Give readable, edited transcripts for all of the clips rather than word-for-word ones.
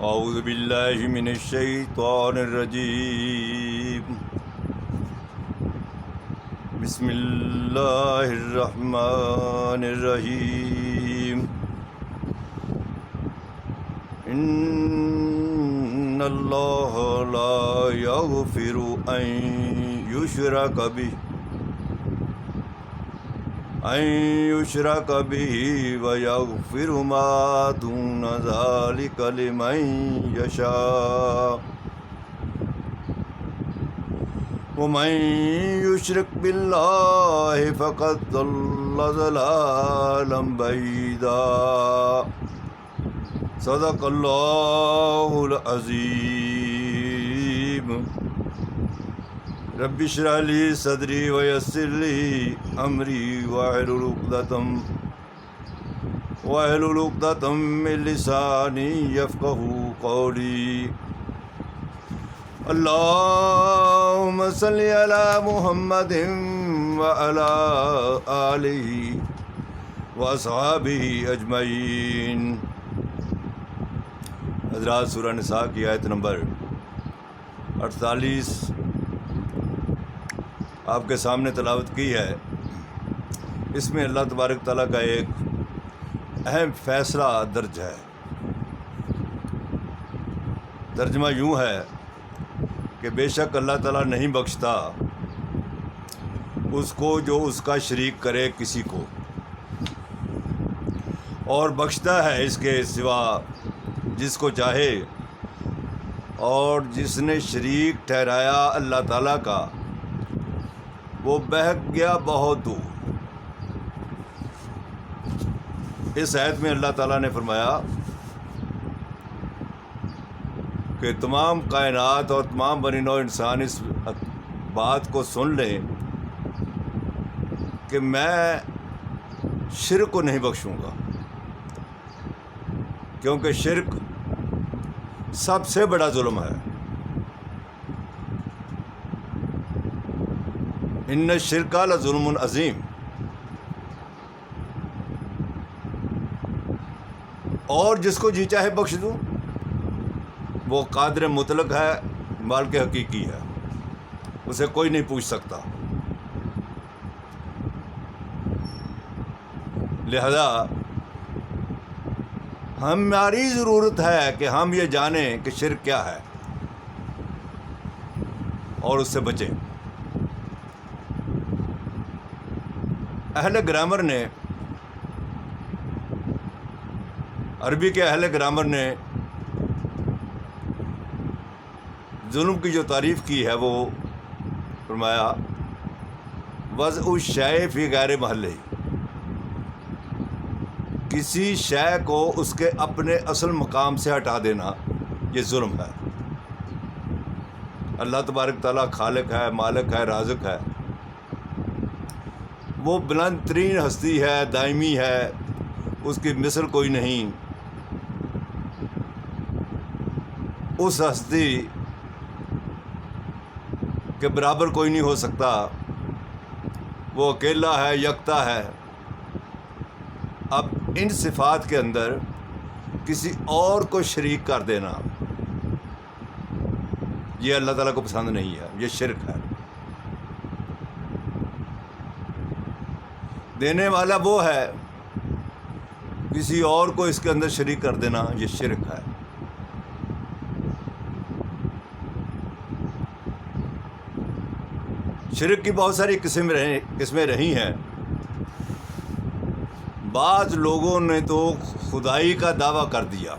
اعوذ باللہ من الشیطان الرجیم بسم اللہ الرحمن الرحیم ان اللہ لا یغفر ان یشرک به ویغفر ما دون ذلک لمن یشاء ومن یشرک باللہ فقد ضل ضلالا بعیدا صدق اللہ العظیم رب اشرح لی صدری ویسر لی امری واحلل عقدۃ من لسانی یفقہوا قولی اللہم صلی علی محمد وعلی آلہ واصحابہ اجمعین۔ حضرات، سورہ نساء کی آیت نمبر 48 آپ کے سامنے تلاوت کی ہے۔ اس میں اللہ تبارک تعالیٰ کا ایک اہم فیصلہ درج ہے۔ ترجمہ یوں ہے کہ بے شک اللہ تعالیٰ نہیں بخشتا اس کو جو اس کا شریک کرے کسی کو، اور بخشتا ہے اس کے سوا جس کو چاہے، اور جس نے شریک ٹھہرایا اللہ تعالیٰ کا وہ بہک گیا بہت دور۔ اس آیت میں اللہ تعالیٰ نے فرمایا کہ تمام کائنات اور تمام بنی نوع انسان اس بات کو سن لیں کہ میں شرک کو نہیں بخشوں گا، کیونکہ شرک سب سے بڑا ظلم ہے۔ ان الشرک لظلم عظیم۔ اور جس کو جی چاہے بخش دوں، وہ قادر مطلق ہے، مالک حقیقی ہے، اسے کوئی نہیں پوچھ سکتا۔ لہذا ہماری ضرورت ہے کہ ہم یہ جانیں کہ شرک کیا ہے اور اس سے بچیں۔ اہل گرامر نے، عربی کے اہل گرامر نے ظلم کی جو تعریف کی ہے وہ فرمایا وضع الشیء فی غیر محلہ، کسی شے کو اس کے اپنے اصل مقام سے ہٹا دینا، یہ ظلم ہے۔ اللہ تبارک تعالیٰ خالق ہے، مالک ہے، رازق ہے، وہ بلند ترین ہستی ہے، دائمی ہے، اس کی مثل کوئی نہیں۔ اس ہستی کے برابر کوئی نہیں ہو سکتا، وہ اکیلا ہے، یکتا ہے۔ اب ان صفات کے اندر کسی اور کو شریک کر دینا یہ اللہ تعالیٰ کو پسند نہیں ہے، یہ شرک ہے۔ دینے والا وہ ہے، کسی اور کو اس کے اندر شریک کر دینا یہ شرک ہے۔ شرک کی بہت ساری قسمیں رہی ہیں۔ بعض لوگوں نے تو خدائی کا دعویٰ کر دیا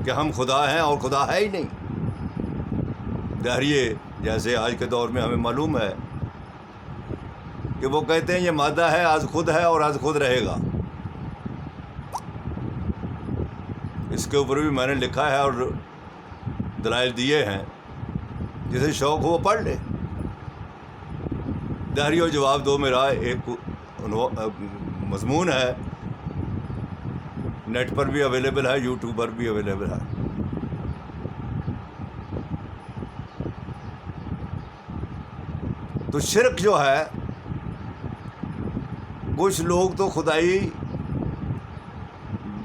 کہ ہم خدا ہیں اور خدا ہے ہی نہیں۔ دہریے جیسے آج کے دور میں ہمیں معلوم ہے کہ وہ کہتے ہیں یہ مادہ ہے، آج خود ہے اور آج خود رہے گا۔ اس کے اوپر بھی میں نے لکھا ہے اور دلائل دیے ہیں، جسے شوق ہو وہ پڑھ لے۔ دہری و جواب دو میرا ایک مضمون ہے، نیٹ پر بھی اویلیبل ہے، یوٹیوب پر بھی اویلیبل ہے۔ تو شرک جو ہے، کچھ لوگ تو خدائی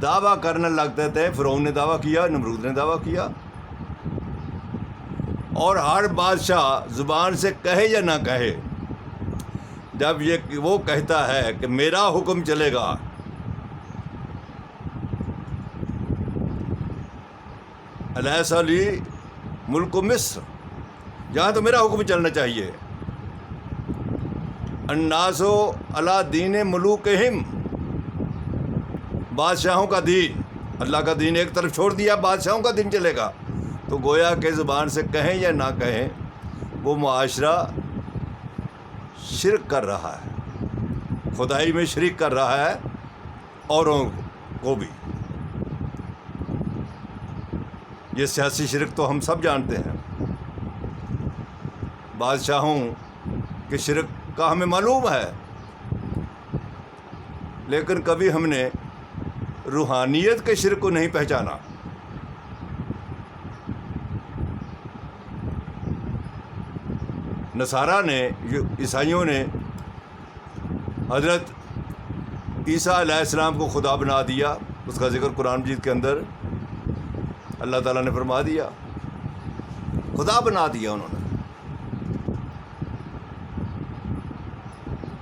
دعویٰ کرنے لگتے تھے. فرعون نے دعویٰ کیا, نمرود نے دعویٰ کیا, اور ہر بادشاہ زبان سے کہے یا نہ کہے, جب یہ وہ کہتا ہے کہ میرا حکم چلے گا, الیس لی ملک مصر, جہاں تو میرا حکم چلنا چاہیے. الناس علی دین ملوکہم, بادشاہوں کا دین, اللہ کا دین ایک طرف چھوڑ دیا, بادشاہوں کا دین چلے گا. تو گویا کہ زبان سے کہیں یا نہ کہیں, وہ معاشرہ شرک کر رہا ہے, خدائی میں شریک کر رہا ہے اوروں کو بھی. یہ سیاسی شرک تو ہم سب جانتے ہیں, بادشاہوں کے شرک کا ہمیں معلوم ہے, لیکن کبھی ہم نے روحانیت کے شرک کو نہیں پہچانا. نصارہ نے, عیسائیوں نے حضرت عیسیٰ علیہ السلام کو خدا بنا دیا. اس کا ذکر قرآن مجید کے اندر اللہ تعالیٰ نے فرما دیا, خدا بنا دیا انہوں نے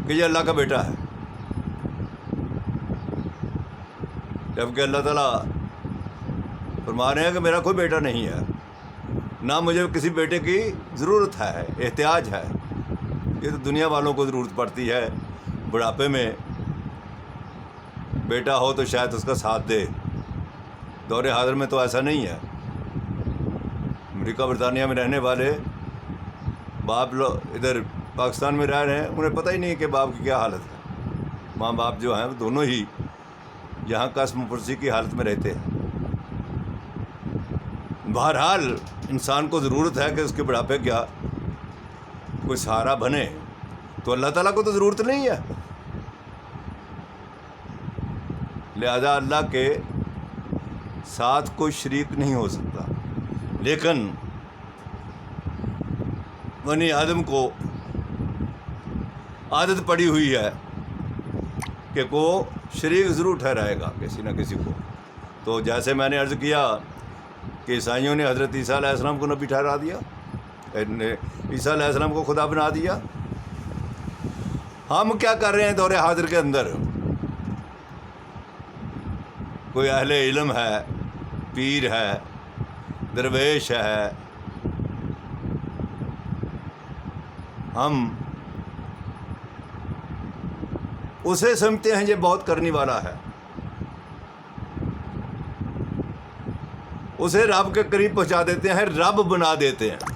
کہ یہ اللہ کا بیٹا ہے, جبکہ اللہ تعالیٰ فرما رہے ہیں کہ میرا کوئی بیٹا نہیں ہے, نہ مجھے کسی بیٹے کی ضرورت ہے, احتیاج ہے. یہ تو دنیا والوں کو ضرورت پڑتی ہے, بڑھاپے میں بیٹا ہو تو شاید اس کا ساتھ دے. دور حاضر میں تو ایسا نہیں ہے. امریکہ برطانیہ میں رہنے والے باپ لوگ ادھر پاکستان میں رہ رہے ہیں, انہیں پتہ ہی نہیں کہ باپ کی کیا حالت ہے. ماں باپ جو ہیں وہ دونوں ہی یہاں قسم پرسی کی حالت میں رہتے ہیں. بہرحال انسان کو ضرورت ہے کہ اس کے بڑھاپے کیا کوئی سہارا بنے, تو اللہ تعالیٰ کو تو ضرورت نہیں ہے. لہذا اللہ کے ساتھ کوئی شریک نہیں ہو سکتا. لیکن بنی آدم کو عادت پڑی ہوئی ہے کہ وہ شریک ضرور ٹھہرائے گا کسی نہ کسی کو. تو جیسے میں نے عرض کیا کہ عیسائیوں نے حضرت عیسیٰ علیہ السلام کو نبی ٹھہرا دیا, عیسیٰ علیہ السلام کو خدا بنا دیا. ہم کیا کر رہے ہیں دور حاضر کے اندر؟ کوئی اہل علم ہے, پیر ہے, درویش ہے, ہم اسے سمجھتے ہیں یہ بہت کرنے والا ہے, اسے رب کے قریب پہنچا دیتے ہیں, رب بنا دیتے ہیں.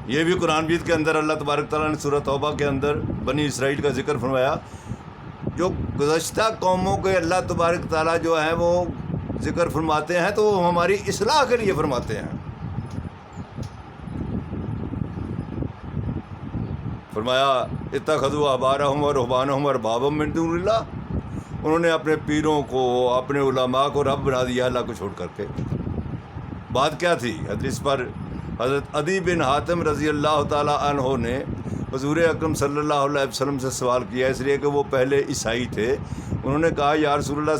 یہ بھی قرآن مجید کے اندر اللہ تبارک تعالیٰ نے سورۃ توبہ کے اندر بنی اسرائیل کا ذکر فرمایا. جو گزشتہ قوموں کے اللہ تبارک تعالیٰ جو ہیں وہ ذکر فرماتے ہیں تو وہ ہماری اصلاح کے لیے فرماتے ہیں. فرمایا اتخذوا احبارهم ورهبانهم اربابا من دون اللہ, انہوں نے اپنے پیروں کو, اپنے علماء کو رب بنا دیا اللہ کو چھوڑ کر کے. بات کیا تھی؟ حدیث پر حضرت عدی بن حاتم رضی اللہ تعالیٰ عنہ نے حضور اکرم صلی اللہ علیہ وسلم سے سوال کیا, اس لیے کہ وہ پہلے عیسائی تھے. انہوں نے کہا یا رسول اللہ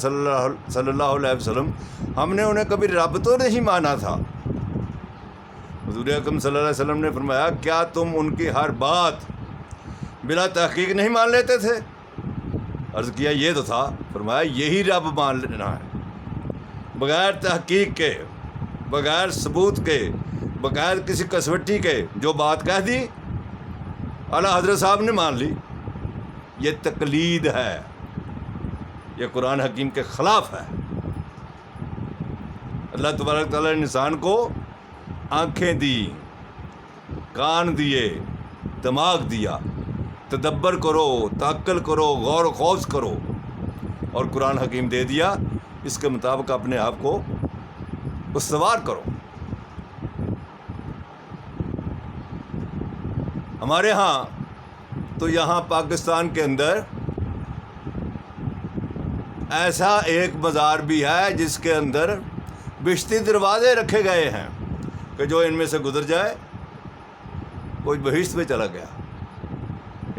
صلی اللہ علیہ وسلم, ہم نے انہیں کبھی رب تو نہیں مانا تھا. حضور اکرم صلی اللہ علیہ وسلم نے فرمایا کیا تم ان کی ہر بات بلا تحقیق نہیں مان لیتے تھے؟ عرض کیا یہ تو تھا. فرمایا یہی رب مان لینا ہے, بغیر تحقیق کے, بغیر ثبوت کے, بغیر کسی کسوٹی کے جو بات کہہ دی اعلیٰ حضرت صاحب نے مان لی. یہ تقلید ہے, یہ قرآن حکیم کے خلاف ہے. اللہ تبارک تعالیٰ نے انسان کو آنکھیں دی, کان دیے, دماغ دیا, تدبر کرو, تعقل کرو, غور و خوض کرو, اور قرآن حکیم دے دیا. اس کے مطابق اپنے آپ کو استوار کرو. ہمارے ہاں تو یہاں پاکستان کے اندر ایسا ایک مزار بھی ہے جس کے اندر بشتی دروازے رکھے گئے ہیں کہ جو ان میں سے گزر جائے کوئی بہشت میں چلا گیا.